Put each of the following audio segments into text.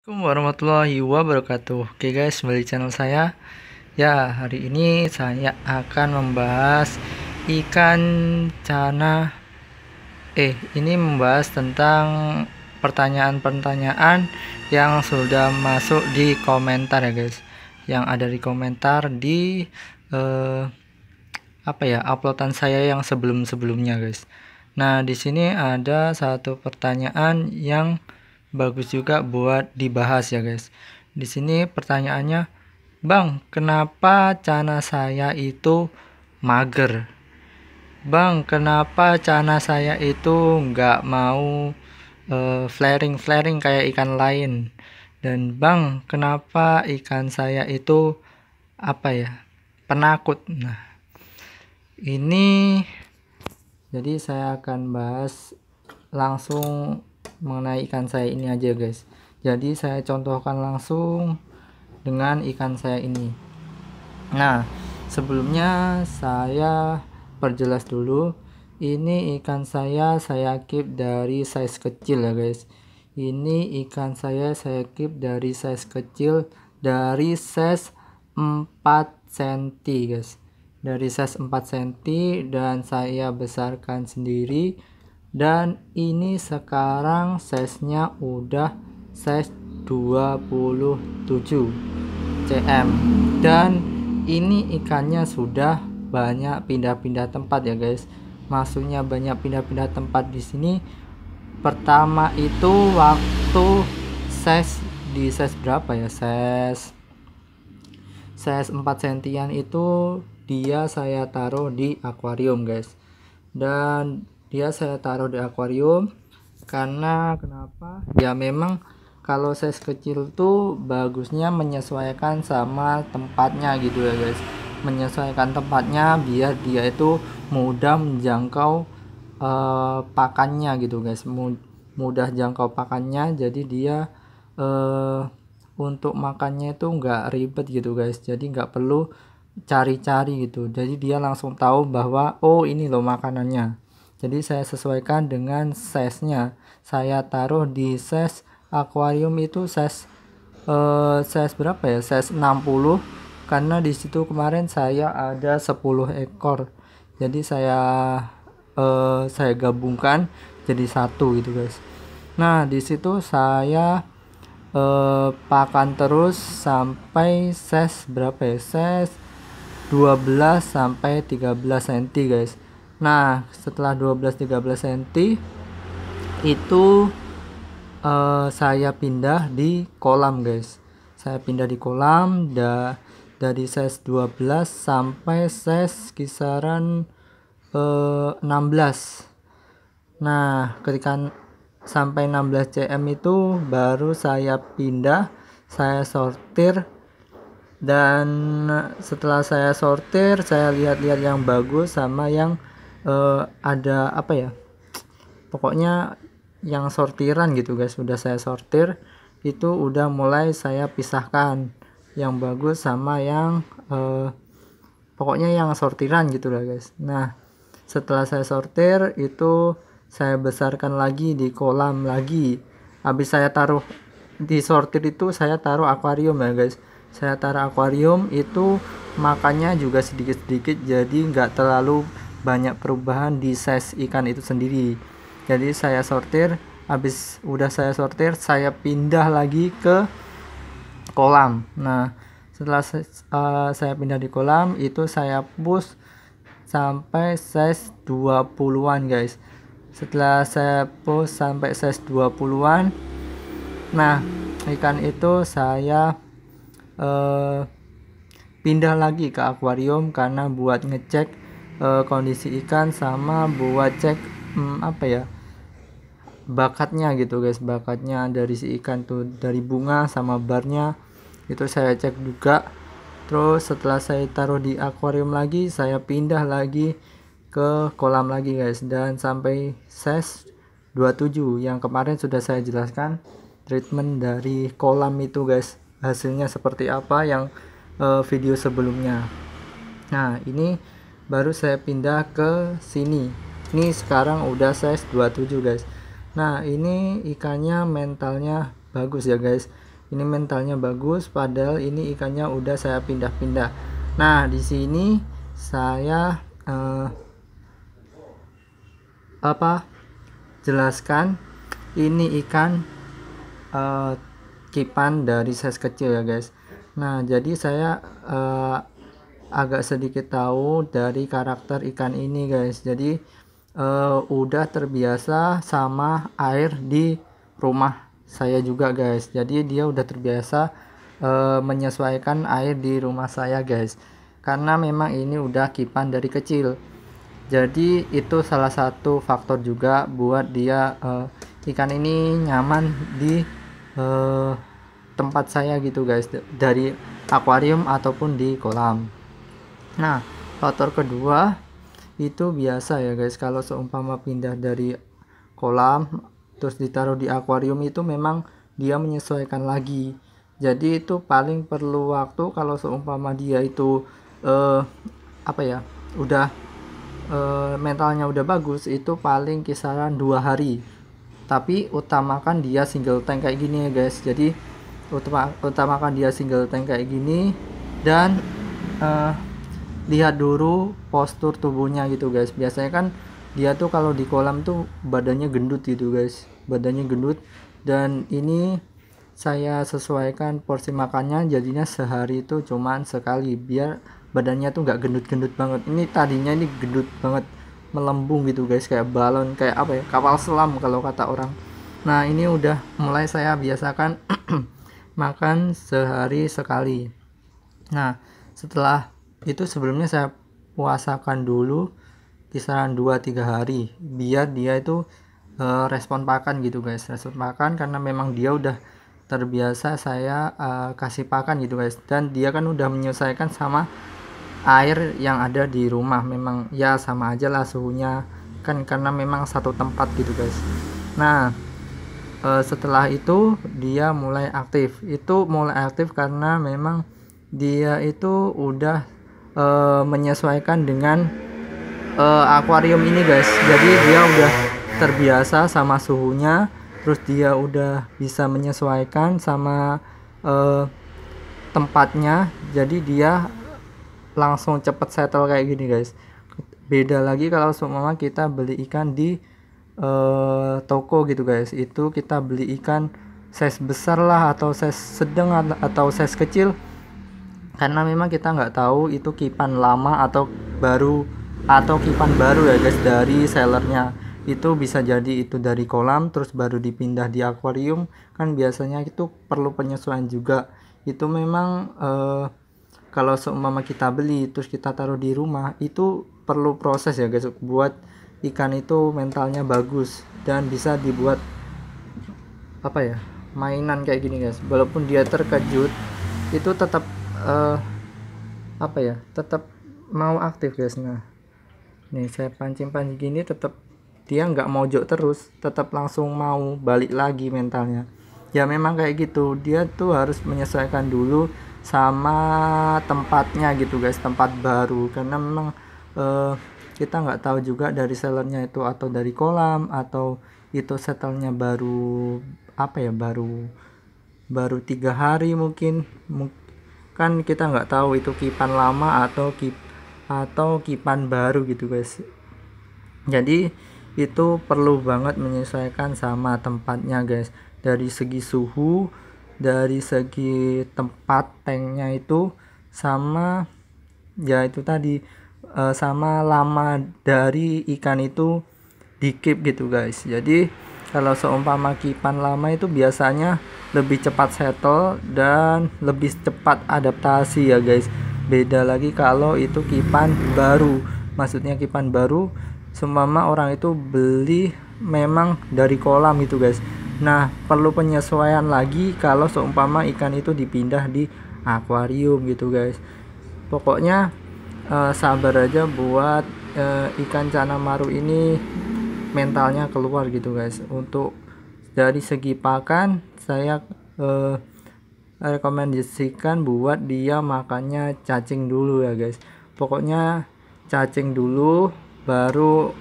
Assalamualaikum warahmatullahi wabarakatuh. Oke guys, kembali di channel saya. Ya, hari ini saya akan membahas ikan cana. Ini membahas tentang pertanyaan-pertanyaan yang sudah masuk di komentar ya guys. Yang ada di komentar di uploadan saya yang sebelum-sebelumnya guys. Nah, di sini ada satu pertanyaan yang bagus juga buat dibahas ya guys. Di sini pertanyaannya, Bang, kenapa cana saya itu mager? Bang, kenapa cana saya itu nggak mau flaring kayak ikan lain? Dan Bang, kenapa ikan saya itu penakut? Nah, ini jadi saya akan bahas langsung mengenai ikan saya ini aja guys. Jadi saya contohkan langsung dengan ikan saya ini. Nah, sebelumnya saya perjelas dulu, ini ikan saya keep dari size kecil ya guys. Ini ikan saya keep dari size kecil, dari size 4 cm guys, dari size 4 cm, dan saya besarkan sendiri. Dan ini sekarang size nya udah size 27 cm, dan ini ikannya sudah banyak pindah-pindah tempat ya guys. Maksudnya banyak pindah-pindah tempat di sini. Pertama itu waktu size berapa ya, size 4 cm itu dia saya taruh di akuarium guys. Dan dia saya taruh di akuarium karena kenapa ya, memang kalau size kecil tuh bagusnya menyesuaikan sama tempatnya gitu ya guys, menyesuaikan tempatnya biar dia itu mudah menjangkau pakannya gitu guys, mudah jangkau pakannya. Jadi dia untuk makannya itu nggak ribet gitu guys, jadi nggak perlu cari-cari gitu. Jadi dia langsung tahu bahwa oh ini loh makanannya. Jadi saya sesuaikan dengan size nya, saya taruh di size akuarium itu size berapa ya, size 60, karena di situ kemarin saya ada 10 ekor. Jadi saya gabungkan jadi satu gitu guys. Nah, di situ saya pakan terus sampai size berapa ya, size 12 sampai 13 cm guys. Nah, setelah 12-13 cm itu saya pindah di kolam guys. Saya pindah di kolam dari size 12 sampai size kisaran 16. Nah, ketika sampai 16 cm itu baru saya pindah, saya sortir. Dan setelah saya sortir, saya lihat-lihat yang bagus sama yang ada pokoknya yang sortiran gitu guys. Udah saya sortir, itu udah mulai saya pisahkan yang bagus sama yang pokoknya yang sortiran gitu lah guys. Nah, setelah saya sortir itu saya besarkan lagi di kolam lagi. Habis saya taruh di sortir itu, saya taruh akuarium ya guys. Saya taruh akuarium itu makannya juga sedikit-sedikit, jadi nggak terlalu banyak perubahan di size ikan itu sendiri. Jadi saya sortir, habis udah saya sortir, saya pindah lagi ke kolam. Nah, setelah saya pindah di kolam itu saya push sampai size 20-an guys. Setelah saya push sampai size 20-an, nah ikan itu saya pindah lagi ke akuarium karena buat ngecek kondisi ikan sama buat cek bakatnya gitu guys. Bakatnya dari si ikan tuh, dari bunga sama barnya itu saya cek juga. Terus setelah saya taruh di akuarium lagi, saya pindah lagi ke kolam lagi guys, dan sampai size 27 yang kemarin sudah saya jelaskan treatment dari kolam itu guys, hasilnya seperti apa yang video sebelumnya. Nah, ini baru saya pindah ke sini. Ini sekarang udah size 27 guys. Nah, ini ikannya mentalnya bagus ya guys. ini mentalnya bagus, padahal ini ikannya udah saya pindah-pindah. Nah di sini saya jelaskan ini ikan kipan dari size kecil ya guys. Nah jadi saya agak sedikit tahu dari karakter ikan ini guys. Jadi udah terbiasa sama air di rumah saya juga guys. Jadi dia udah terbiasa menyesuaikan air di rumah saya guys, karena memang ini udah kipan dari kecil. Jadi itu salah satu faktor juga buat dia ikan ini nyaman di tempat saya gitu guys, dari akuarium ataupun di kolam. Nah faktor kedua itu biasa ya guys, kalau seumpama pindah dari kolam terus ditaruh di akuarium itu memang dia menyesuaikan lagi. Jadi itu paling perlu waktu, kalau seumpama dia itu udah mentalnya udah bagus, itu paling kisaran 2 hari. Tapi utamakan dia single tank kayak gini ya guys. Jadi utamakan dia single tank kayak gini, dan lihat dulu postur tubuhnya gitu guys. Biasanya kan dia tuh kalau di kolam tuh badannya gendut gitu guys, badannya gendut. Dan ini saya sesuaikan porsi makannya, jadinya sehari itu cuman sekali biar badannya tuh nggak gendut-gendut banget. Ini tadinya ini gendut banget, melembung gitu guys, kayak balon, kayak kapal selam kalau kata orang. Nah ini udah mulai saya biasakan makan sehari sekali. Nah setelah itu sebelumnya saya puasakan dulu kisaran 2-3 hari biar dia itu respon pakan gitu guys, respon pakan, karena memang dia udah terbiasa saya kasih pakan gitu guys, dan dia kan udah menyesuaikan sama air yang ada di rumah. Memang ya sama aja lah suhunya kan, karena memang satu tempat gitu guys. Nah setelah itu dia mulai aktif. Itu mulai aktif karena memang dia itu udah menyesuaikan dengan akuarium ini guys. Jadi dia udah terbiasa sama suhunya, terus dia udah bisa menyesuaikan sama tempatnya. Jadi dia langsung cepet settle kayak gini guys. Beda lagi kalau seumpama kita beli ikan di toko gitu guys. Itu kita beli ikan size besar lah, atau size sedang, atau size kecil, karena memang kita nggak tahu itu kipan lama atau baru, atau kipan baru ya guys dari sellernya. Itu bisa jadi itu dari kolam terus baru dipindah di akuarium, kan biasanya itu perlu penyesuaian juga. Itu memang kalau seumpama kita beli terus kita taruh di rumah, itu perlu proses ya guys buat ikan itu mentalnya bagus dan bisa dibuat mainan kayak gini guys. Walaupun dia terkejut, itu tetap tetap mau aktif guys. Nah nih saya pancing gini, tetap dia nggak mojok terus, tetap langsung mau balik lagi mentalnya. Ya memang kayak gitu, dia tuh harus menyesuaikan dulu sama tempatnya gitu guys, tempat baru, karena memang kita nggak tahu juga dari sellernya itu, atau dari kolam, atau itu settlenya baru baru 3 hari mungkin kan kita nggak tahu itu kipan lama atau kipan baru gitu guys. Jadi itu perlu banget menyesuaikan sama tempatnya guys, dari segi suhu, dari segi tempat tanknya itu, sama ya itu tadi sama lama dari ikan itu di keep gitu guys. Jadi kalau seumpama kipan lama itu biasanya lebih cepat settle dan lebih cepat adaptasi ya guys. Beda lagi kalau itu kipan baru, maksudnya kipan baru seumpama orang itu beli memang dari kolam gitu guys. Nah perlu penyesuaian lagi kalau seumpama ikan itu dipindah di akuarium gitu guys. Pokoknya sabar aja buat ikan Cana Maru ini mentalnya keluar gitu guys. Untuk dari segi pakan saya rekomendasikan buat dia makannya cacing dulu ya guys. Pokoknya cacing dulu baru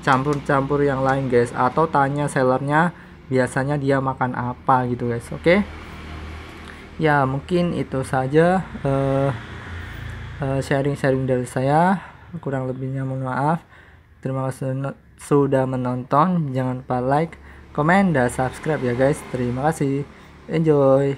campur-campur yang lain guys, atau tanya sellernya biasanya dia makan apa gitu guys. Oke. Ya mungkin itu saja sharing-sharing dari saya, kurang lebihnya mohon maaf. Terima kasih sudah menonton, jangan lupa like, komen, dan subscribe ya guys. Terima kasih, enjoy.